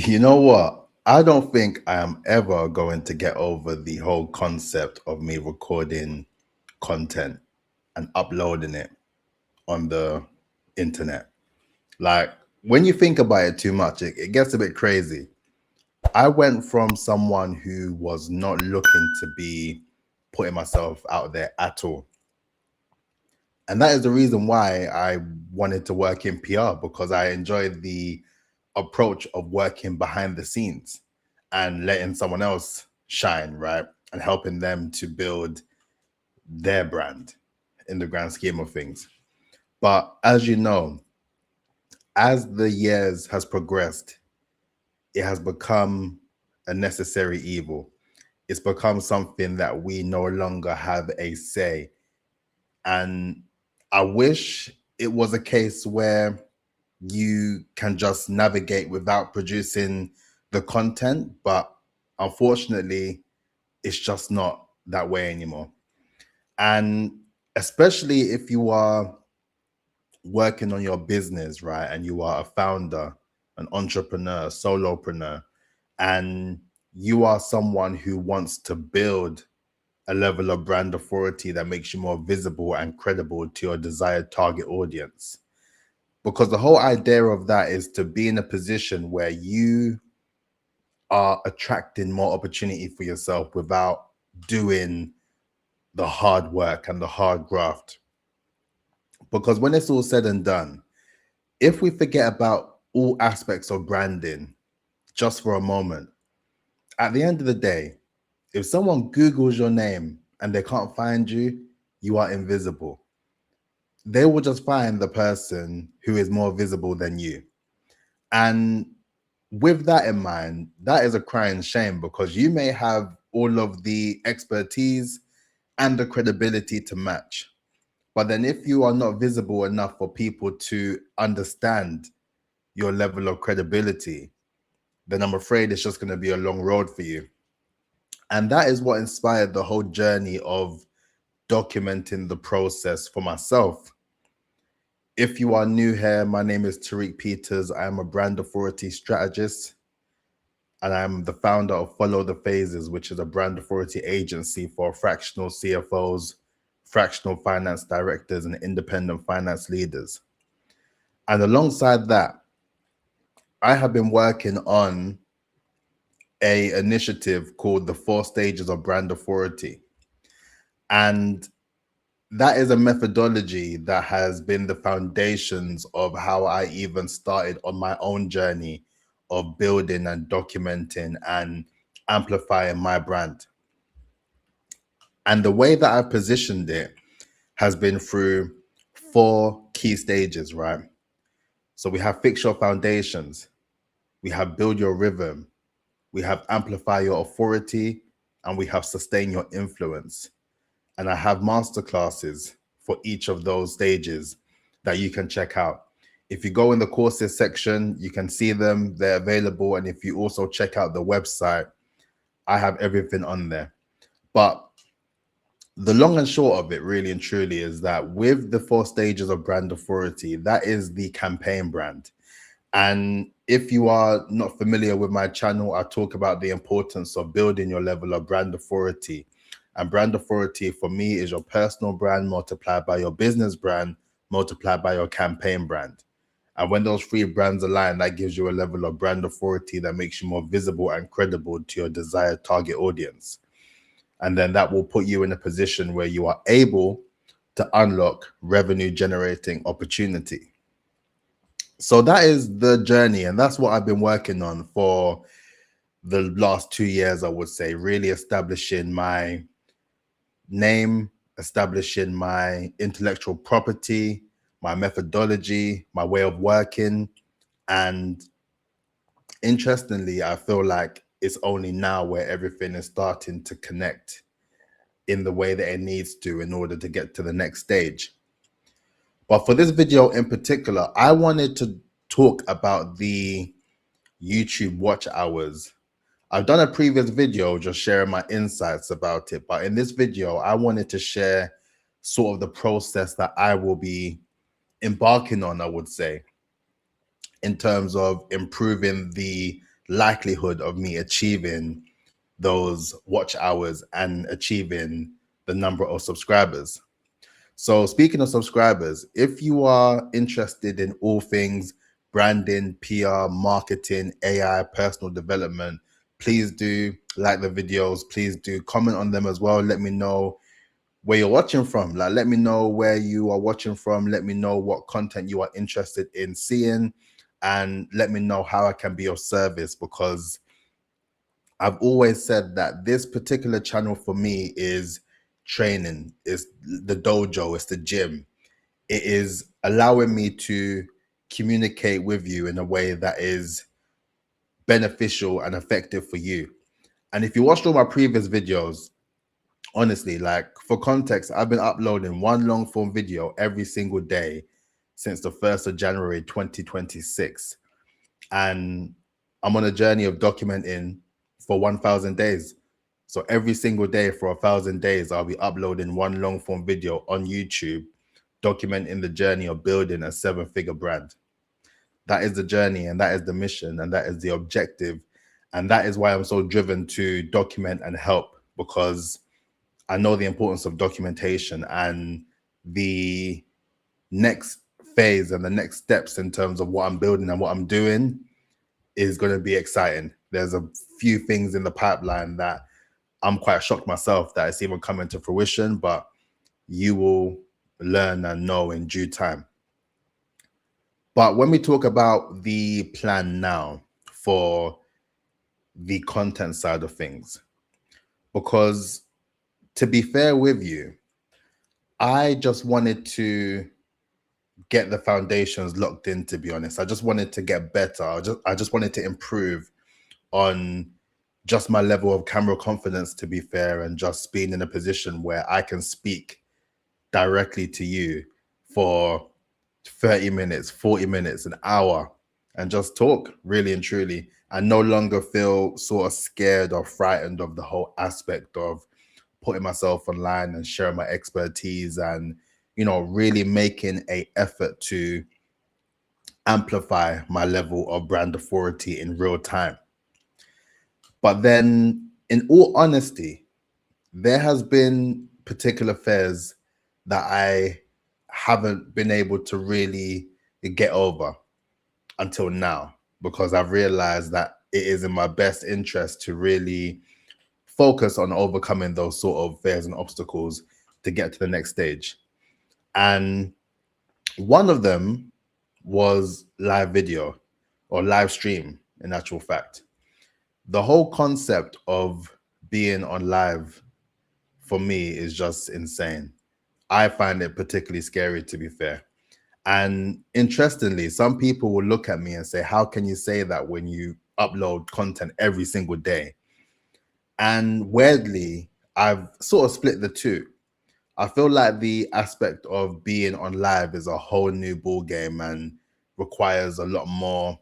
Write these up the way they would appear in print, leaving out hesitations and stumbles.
You know what? I don't think I am ever going to get over the whole concept of me recording content and uploading it on the internet. Like, when you think about it too much, it gets a bit crazy. I went from someone who was not looking to be putting myself out there at all. And that is the reason why I wanted to work in PR, because I enjoyed the approach of working behind the scenes and letting someone else shine, right? And helping them to build their brand in the grand scheme of things. But as you know, as the years has progressed, it has become a necessary evil. It's become something that we no longer have a say. And I wish it was a case where you can just navigate without producing the content, but unfortunately, it's just not that way anymore. And especially if you are working on your business, right, and you are a founder, an entrepreneur, solopreneur, and you are someone who wants to build a level of brand authority that makes you more visible and credible to your desired target audience. Because the whole idea of that is to be in a position where you are attracting more opportunity for yourself without doing the hard work and the hard graft. Because when it's all said and done, if we forget about all aspects of branding just for a moment, at the end of the day, if someone Googles your name and they can't find you, you are invisible. They will just find the person who is more visible than you. And with that in mind, that is a crying shame, because you may have all of the expertise and the credibility to match. But then if you are not visible enough for people to understand your level of credibility, then I'm afraid it's just going to be a long road for you. And that is what inspired the whole journey of documenting the process for myself. If you are new here, my name is Tariq Peters. I am a brand authority strategist, and I'm the founder of Follow the Phases, which is a brand authority agency for fractional CFOs, fractional finance directors, and independent finance leaders. And alongside that, I have been working on a initiative called the 4 Stages of Brand Authority. And that is a methodology that has been the foundations of how I even started on my own journey of building and documenting and amplifying my brand. And the way that I've positioned it has been through 4 key stages, right? So we have fix your foundations, we have build your rhythm, we have amplify your authority, and we have sustain your influence. And I have masterclasses for each of those stages that you can check out. If you go in the courses section, you can see them, they're available. And if you also check out the website, I have everything on there. But the long and short of it, really and truly, is that with the 4 stages of brand authority, that is the campaign brand. And if you are not familiar with my channel, I talk about the importance of building your level of brand authority. And brand authority for me is your personal brand multiplied by your business brand multiplied by your campaign brand. And when those 3 brands align, that gives you a level of brand authority that makes you more visible and credible to your desired target audience. And then that will put you in a position where you are able to unlock revenue generating opportunity. So that is the journey, and that's what I've been working on for the last 2 years, I would say, really establishing my name, establishing my intellectual property, my methodology, my way of working. And interestingly, I feel like it's only now where everything is starting to connect in the way that it needs to in order to get to the next stage. But for this video in particular, I wanted to talk about the YouTube watch hours. I've done a previous video just sharing my insights about it, but in this video, I wanted to share sort of the process that I will be embarking on, I would say, in terms of improving the likelihood of me achieving those watch hours and achieving the number of subscribers. So speaking of subscribers, if you are interested in all things branding, PR, marketing, AI, personal development, please do like the videos. Please do comment on them as well. Let me know where you're watching from. Like, let me know where you are watching from. Let me know what content you are interested in seeing, and let me know how I can be of service, because I've always said that this particular channel for me is training, it's the dojo, it's the gym. It is allowing me to communicate with you in a way that is beneficial and effective for you. And if you watched all my previous videos, honestly, like, for context, I've been uploading one long form video every single day since the 1st of January 2026. And I'm on a journey of documenting for 1,000 days. So every single day for 1,000 days, I'll be uploading one long form video on YouTube, documenting the journey of building a 7-figure brand. That is the journey, and that is the mission, and that is the objective. And that is why I'm so driven to document and help, because I know the importance of documentation, and the next phase and the next steps in terms of what I'm building and what I'm doing is going to be exciting. There's a few things in the pipeline that I'm quite shocked myself that it's even coming to fruition, but you will learn and know in due time. But when we talk about the plan now for the content side of things, because to be fair with you, I just wanted to get the foundations locked in, to be honest. I just wanted to get better. I just wanted to improve on just my level of camera confidence, to be fair, and just being in a position where I can speak directly to you for 30 minutes, 40 minutes, an hour, and just talk really and truly, and no longer feel sort of scared or frightened of the whole aspect of putting myself online and sharing my expertise, and, you know, really making a effort to amplify my level of brand authority in real time. But then, in all honesty, there has been particular affairs that I haven't been able to really get over until now, because I've realized that it is in my best interest to really focus on overcoming those sort of fears and obstacles to get to the next stage. And one of them was live video, or live stream, in actual fact. The whole concept of being on live for me is just insane. I find it particularly scary, to be fair. And interestingly, some people will look at me and say, how can you say that when you upload content every single day? And weirdly, I've sort of split the two. I feel like the aspect of being on live is a whole new ball game and requires a lot more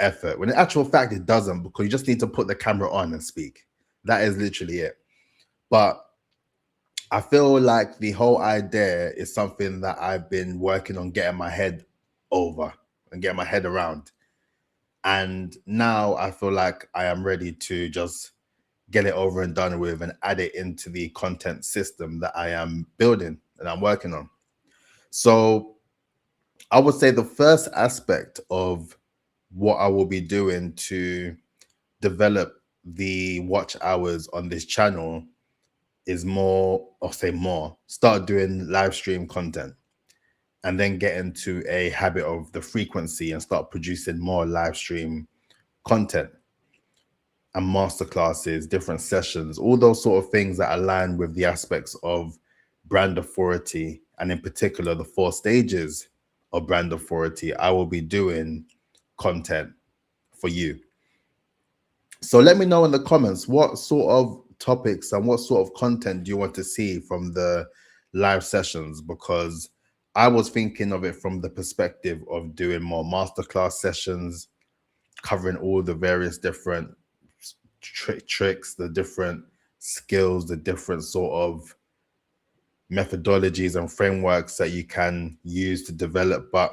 effort, when in actual fact it doesn't, because you just need to put the camera on and speak. That is literally it. But I feel like the whole idea is something that I've been working on getting my head over and getting my head around. And now I feel like I am ready to just get it over and done with and add it into the content system that I am building and I'm working on. So I would say the first aspect of what I will be doing to develop the watch hours on this channel is start doing live stream content, and then get into a habit of the frequency and start producing more live stream content and masterclasses, different sessions, all those sort of things that align with the aspects of brand authority, and in particular, the 4 stages of brand authority. I will be doing content for you. So let me know in the comments, what sort of topics and what sort of content do you want to see from the live sessions? Because I was thinking of it from the perspective of doing more masterclass sessions, covering all the various different tricks, the different skills, the different sort of methodologies and frameworks that you can use to develop. But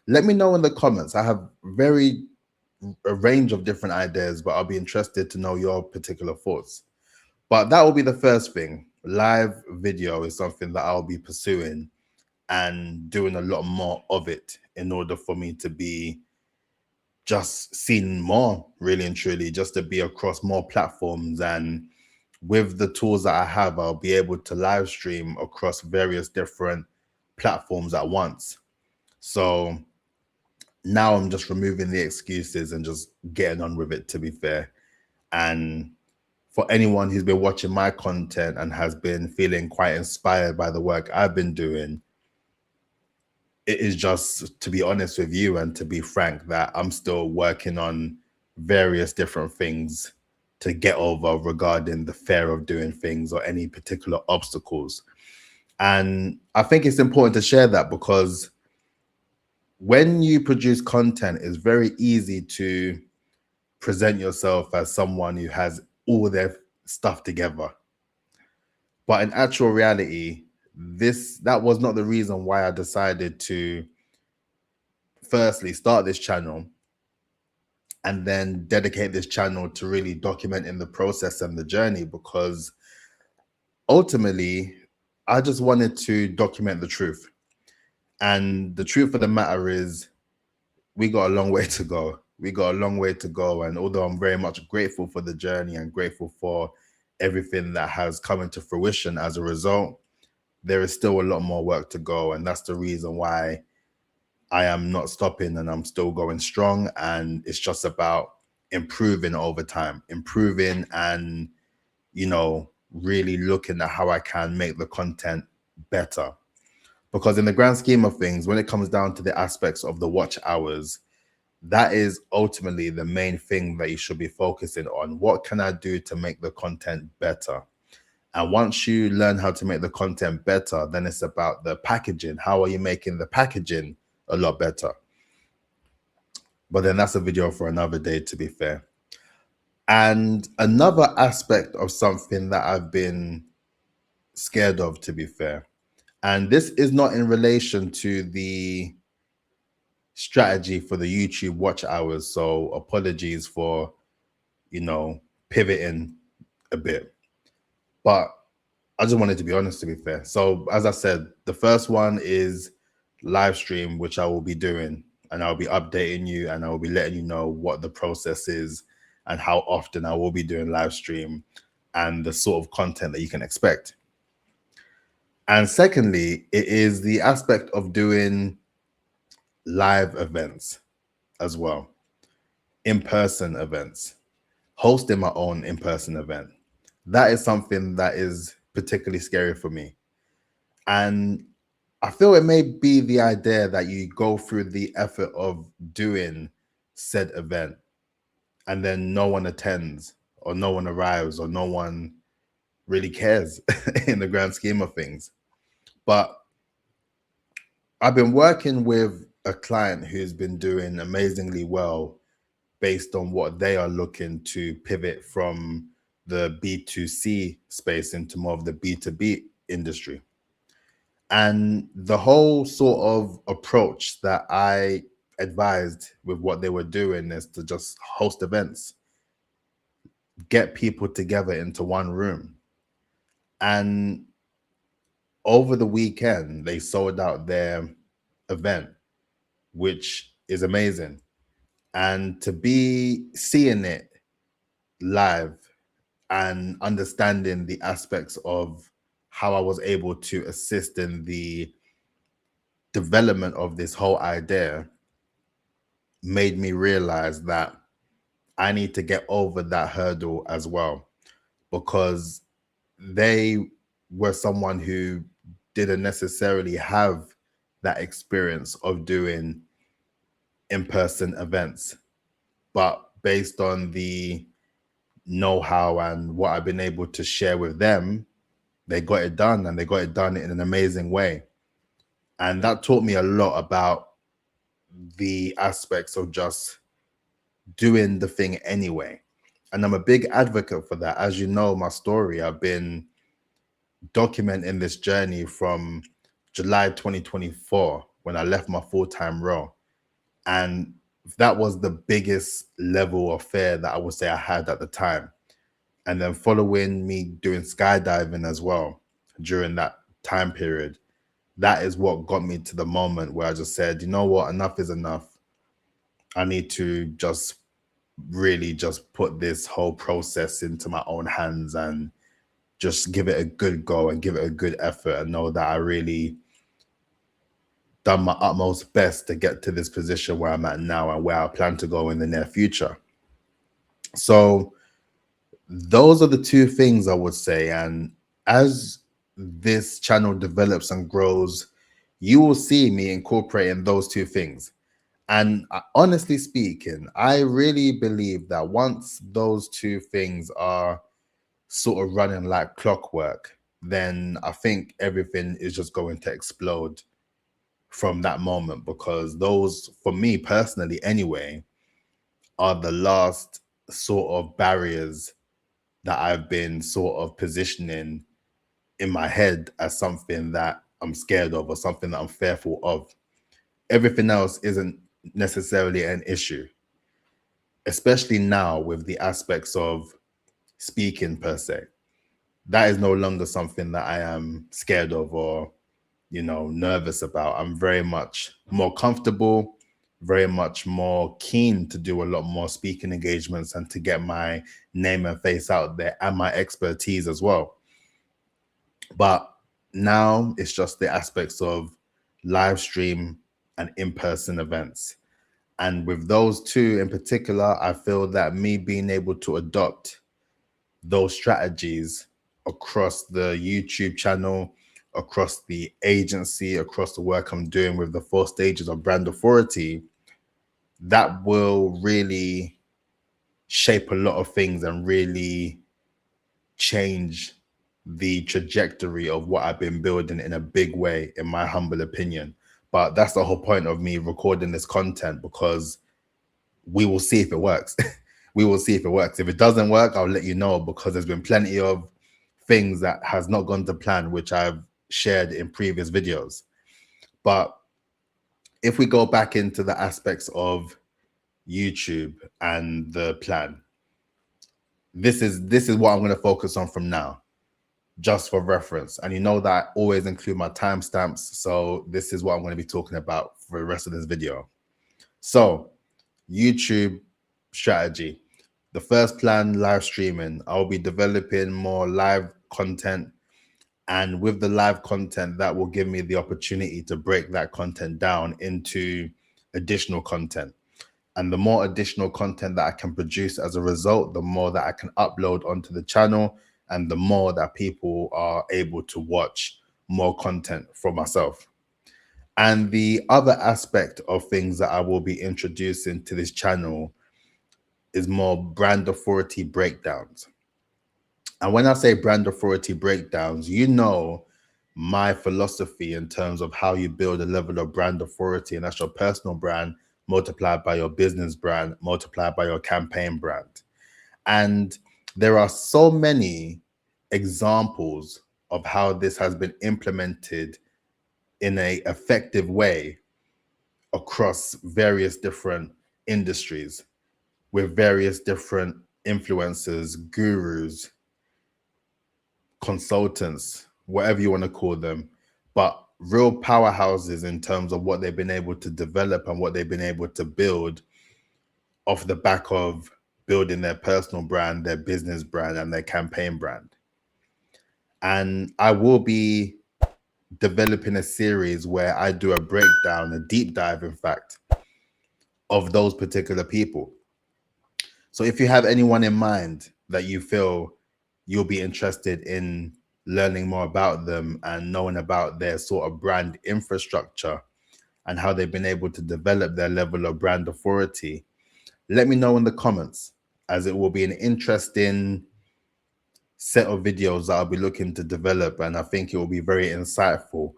let me know in the comments. I have very a range of different ideas, but I'll be interested to know your particular thoughts. But that will be the first thing. Live video is something that I'll be pursuing and doing a lot more of it in order for me to be just seen more, really and truly, just to be across more platforms. And with the tools that I have, I'll be able to live stream across various different platforms at once. So now I'm just removing the excuses and just getting on with it, to be fair. And for anyone who's been watching my content and has been feeling quite inspired by the work I've been doing, it is just to be honest with you and to be frank that I'm still working on various different things to get over regarding the fear of doing things or any particular obstacles. And I think it's important to share that because when you produce content, it's very easy to present yourself as someone who has all their stuff together. But in actual reality, that was not the reason why I decided to firstly start this channel and then dedicate this channel to really documenting the process and the journey, because ultimately I just wanted to document the truth. And the truth of the matter is we got a long way to go. We got a long way to go. And although I'm very much grateful for the journey and grateful for everything that has come into fruition as a result, there is still a lot more work to go. And that's the reason why I am not stopping and I'm still going strong. And it's just about improving over time, improving and, really looking at how I can make the content better. Because in the grand scheme of things, when it comes down to the aspects of the watch hours, that is ultimately the main thing that you should be focusing on. What can I do to make the content better? And once you learn how to make the content better, then it's about the packaging. How are you making the packaging a lot better? But then that's a video for another day, to be fair. And another aspect of something that I've been scared of, to be fair, and this is not in relation to the strategy for the YouTube watch hours. So apologies for, pivoting a bit. But I just wanted to be honest, to be fair. So as I said, the first one is live stream, which I will be doing, and I'll be updating you and I will be letting you know what the process is and how often I will be doing live stream and the sort of content that you can expect. And secondly, it is the aspect of doing live events as well, in-person events, hosting my own in-person event. That is something that is particularly scary for me. And I feel it may be the idea that you go through the effort of doing said event and then no one attends or no one arrives or no one really cares in the grand scheme of things. But I've been working with a client who's been doing amazingly well based on what they are looking to pivot from the B2C space into more of the B2B industry. And the whole sort of approach that I advised with what they were doing is to just host events, get people together into one room. And over the weekend, they sold out their event, which is amazing. And to be seeing it live and understanding the aspects of how I was able to assist in the development of this whole idea made me realize that I need to get over that hurdle as well, because they were someone who didn't necessarily have that experience of doing in-person events, but based on the know-how and what I've been able to share with them, they got it done, and they got it done in an amazing way. And that taught me a lot about the aspects of just doing the thing anyway. And I'm a big advocate for that. As you know, my story, I've been documenting this journey from July 2024 when I left my full-time role. And that was the biggest level of fear that I would say I had at the time. And then following me doing skydiving as well during that time period, that is what got me to the moment where I just said, you know what, enough is enough. I need to just really just put this whole process into my own hands and just give it a good go and give it a good effort and know that I really done my utmost best to get to this position where I'm at now and where I plan to go in the near future. So those are the two things I would say. And as this channel develops and grows, you will see me incorporating those two things. And honestly speaking, I really believe that once those two things are sort of running like clockwork, then I think everything is just going to explode from that moment, because those, for me personally anyway, are the last sort of barriers that I've been sort of positioning in my head as something that I'm scared of or something that I'm fearful of. Everything else isn't necessarily an issue, especially now with the aspects of speaking per se. That is no longer something that I am scared of or, nervous about. I'm very much more comfortable, very much more keen to do a lot more speaking engagements and to get my name and face out there and my expertise as well. But now it's just the aspects of live stream and in-person events. And with those two in particular, I feel that me being able to adopt those strategies across the YouTube channel, across the agency, across the work I'm doing with the 4 stages of brand authority, that will really shape a lot of things and really change the trajectory of what I've been building in a big way, in my humble opinion. But that's the whole point of me recording this content, because we will see if it works. We will see if it works. If it doesn't work, I'll let you know, because there's been plenty of things that has not gone to plan, which I've shared in previous videos. But if we go back into the aspects of YouTube and the plan, this is what I'm going to focus on from now, just for reference. And you know that I always include my timestamps, so this is what I'm going to be talking about for the rest of this video. So YouTube strategy. The first plan, live streaming. I'll be developing more live content, and with the live content, that will give me the opportunity to break that content down into additional content. And the more additional content that I can produce as a result, the more that I can upload onto the channel, and the more that people are able to watch more content for myself. And the other aspect of things that I will be introducing to this channel is more brand authority breakdowns. And when I say brand authority breakdowns, my philosophy in terms of how you build a level of brand authority, and that's your personal brand multiplied by your business brand, multiplied by your campaign brand. And there are so many examples of how this has been implemented in an effective way across various different industries with various different influencers, gurus, consultants, whatever you want to call them, but real powerhouses in terms of what they've been able to develop and what they've been able to build off the back of building their personal brand, their business brand, and their campaign brand. And I will be developing a series where I do a breakdown, a deep dive, in fact, of those particular people. So if you have anyone in mind that you feel you'll be interested in learning more about them and knowing about their sort of brand infrastructure and how they've been able to develop their level of brand authority, let me know in the comments, as it will be an interesting set of videos that I'll be looking to develop, and I think it will be very insightful.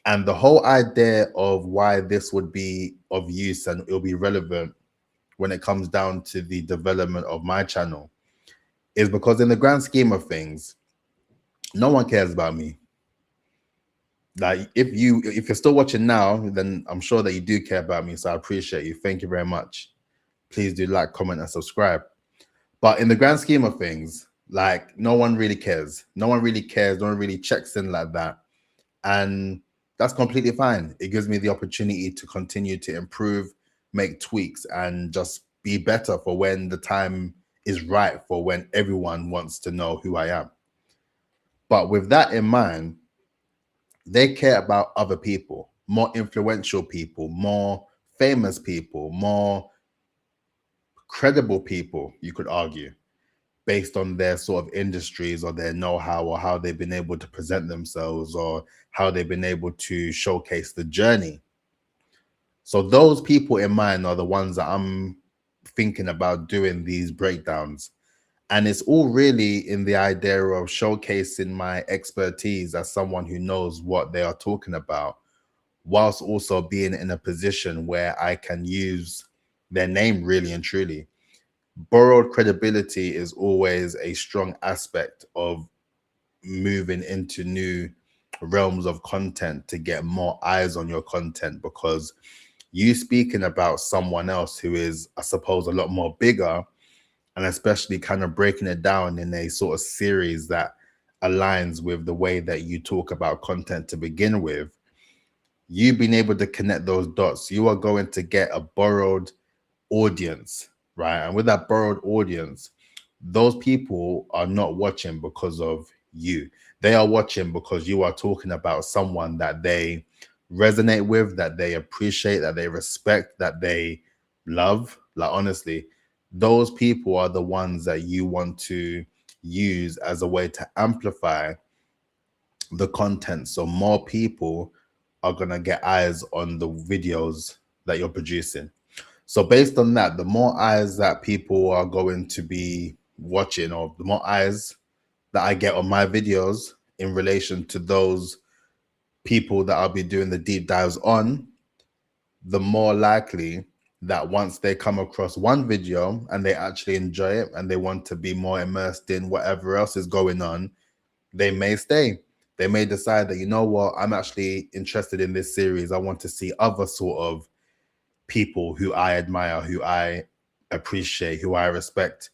And the whole idea of why this would be of use and it'll be relevant when it comes down to the development of my channel is because in the grand scheme of things, no one cares about me. Like if you're still watching now, then I'm sure that you do care about me. So I appreciate you. Thank you very much. Please do like, comment, and subscribe. But in the grand scheme of things, like no one really cares. No one really cares. No one really checks in like that. And that's completely fine. It gives me the opportunity to continue to improve, make tweaks, and just be better for when the time is right, for when everyone wants to know who I am. But with that in mind, they care about other people, more influential people, more famous people, more credible people, you could argue, based on their sort of industries or their know-how or how they've been able to present themselves or how they've been able to showcase the journey. So those people in mind are the ones that I'm thinking about doing these breakdowns. And it's all really in the idea of showcasing my expertise as someone who knows what they are talking about, whilst also being in a position where I can use their name really and truly. Borrowed credibility is always a strong aspect of moving into new realms of content to get more eyes on your content, because you speaking about someone else who is, I suppose, a lot more bigger, and especially kind of breaking it down in a sort of series that aligns with the way that you talk about content to begin with, you being able to connect those dots, you are going to get a borrowed audience, right? And with that borrowed audience, those people are not watching because of you. They are watching because you are talking about someone that they resonate with, that they appreciate, that they respect, that they love. Like, honestly, those people are the ones that you want to use as a way to amplify the content. So more people are going to get eyes on the videos that you're producing. So based on that, the more eyes that people are going to be watching, or the more eyes that I get on my videos in relation to those people that I'll be doing the deep dives on, the more likely that once they come across one video and they actually enjoy it and they want to be more immersed in whatever else is going on, they may stay. They may decide that, you know what, I'm actually interested in this series. I want to see other sort of people who I admire, who I appreciate, who I respect,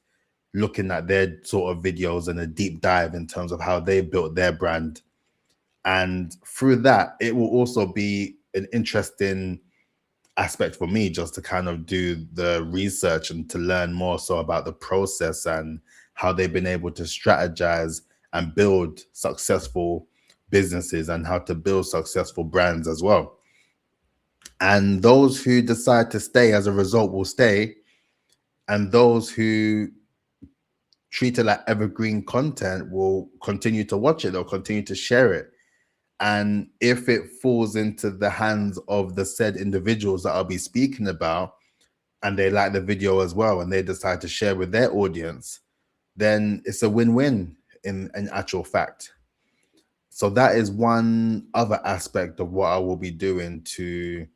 looking at their sort of videos and a deep dive in terms of how they built their brand. And through that, it will also be an interesting aspect for me just to kind of do the research and to learn more so about the process and how they've been able to strategize and build successful businesses and how to build successful brands as well. And those who decide to stay as a result will stay. And those who treat it like evergreen content will continue to watch it or continue to share it. And if it falls into the hands of the said individuals that I'll be speaking about, and they like the video as well, and they decide to share with their audience, then it's a win-win in actual fact. So that is one other aspect of what I will be doing to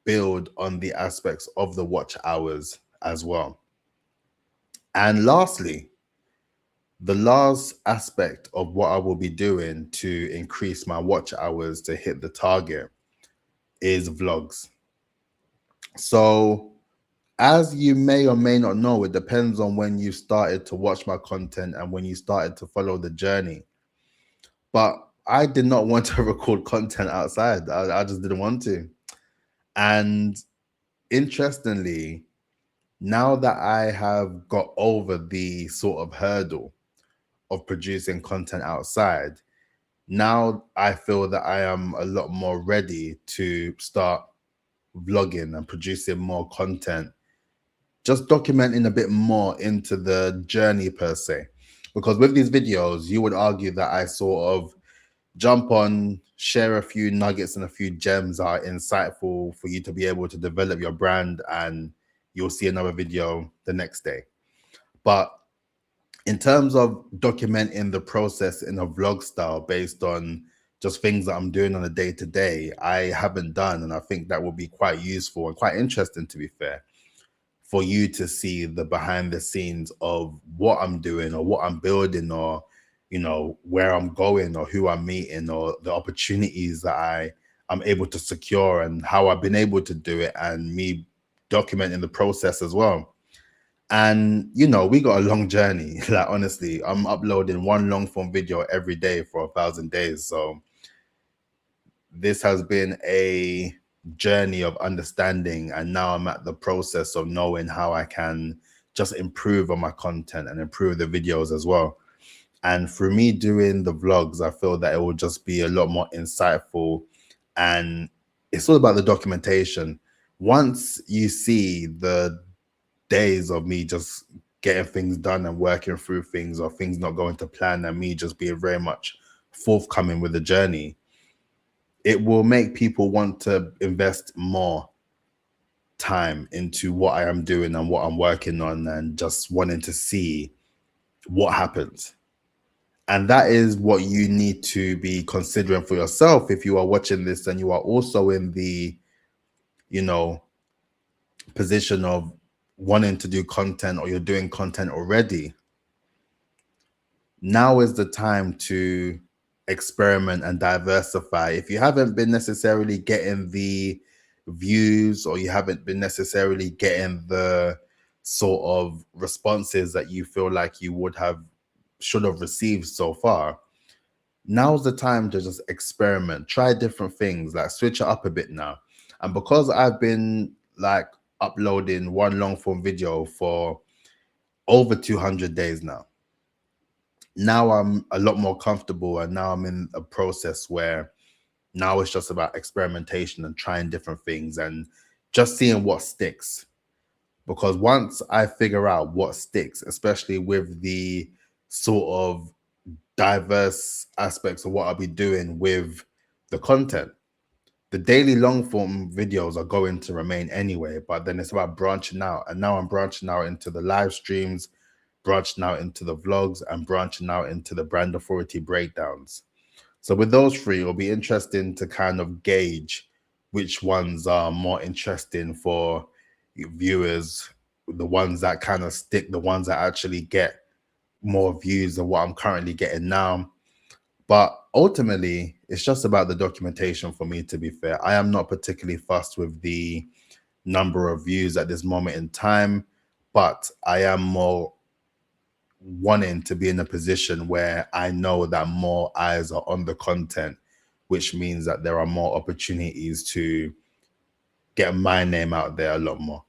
build on the aspects of the watch hours as well. And lastly, the last aspect of what I will be doing to increase my watch hours to hit the target is vlogs. So as you may or may not know, it depends on when you started to watch my content and when you started to follow the journey. But I did not want to record content outside. I just didn't want to. And interestingly, now that I have got over the sort of hurdle of producing content outside, now I feel that I am a lot more ready to start vlogging and producing more content, just documenting a bit more into the journey per se. Because with these videos, you would argue that I sort of jump on, share a few nuggets and a few gems that are insightful for you to be able to develop your brand, and you'll see another video the next day. But in terms of documenting the process in a vlog style based on just things that I'm doing on a day-to-day, I haven't done. And I think that will be quite useful and quite interesting, to be fair, for you to see the behind the scenes of what I'm doing or what I'm building, or you know, where I'm going or who I'm meeting or the opportunities that I'm able to secure and how I've been able to do it, and me documenting the process as well. And you know, we got a long journey. Like honestly, I'm uploading one long form video every day for 1,000 days. So this has been a journey of understanding, and now I'm at the process of knowing how I can just improve on my content and improve the videos as well. And through me doing the vlogs, I feel that it will just be a lot more insightful, and it's all about the documentation. Once you see the days of me just getting things done and working through things, or things not going to plan, and me just being very much forthcoming with the journey, it will make people want to invest more time into what I am doing and what I'm working on, and just wanting to see what happens. And that is what you need to be considering for yourself if you are watching this and you are also in the, you know, position of wanting to do content, or you're doing content already. Now is the time to experiment and diversify. If you haven't been necessarily getting the views, or you haven't been necessarily getting the sort of responses that you feel like you should have received so far, now's the time to just experiment, try different things, like switch it up a bit now. And because I've been like uploading one long form video for over 200 days now I'm a lot more comfortable, and now I'm in a process where now it's just about experimentation and trying different things and just seeing what sticks. Because once I figure out what sticks, especially with the sort of diverse aspects of what I'll be doing with the content, the daily long form videos are going to remain anyway, but then it's about branching out. And now I'm branching out into the live streams, branching out into the vlogs, and branching out into the brand authority breakdowns. So with those three, it'll be interesting to kind of gauge which ones are more interesting for viewers, the ones that kind of stick, the ones that actually get more views than what I'm currently getting now. But ultimately, it's just about the documentation for me, to be fair. I am not particularly fussed with the number of views at this moment in time, but I am more wanting to be in a position where I know that more eyes are on the content, which means that there are more opportunities to get my name out there a lot more.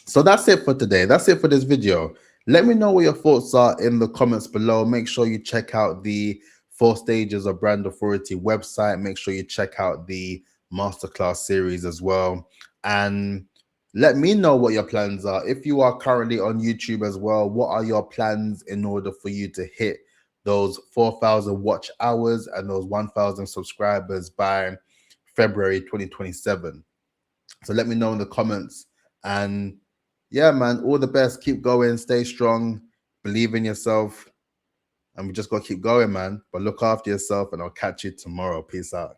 So that's it for today. That's it for this video. Let me know what your thoughts are in the comments below. Make sure you check out the 4 Stages of Brand Authority website. Make sure you check out the masterclass series as well. And let me know what your plans are. If you are currently on YouTube as well, what are your plans in order for you to hit those 4,000 watch hours and those 1,000 subscribers by February 2027? So let me know in the comments. And yeah, man, all the best. Keep going, stay strong, believe in yourself, and we just got to keep going, man. But look after yourself, and I'll catch you tomorrow. Peace out.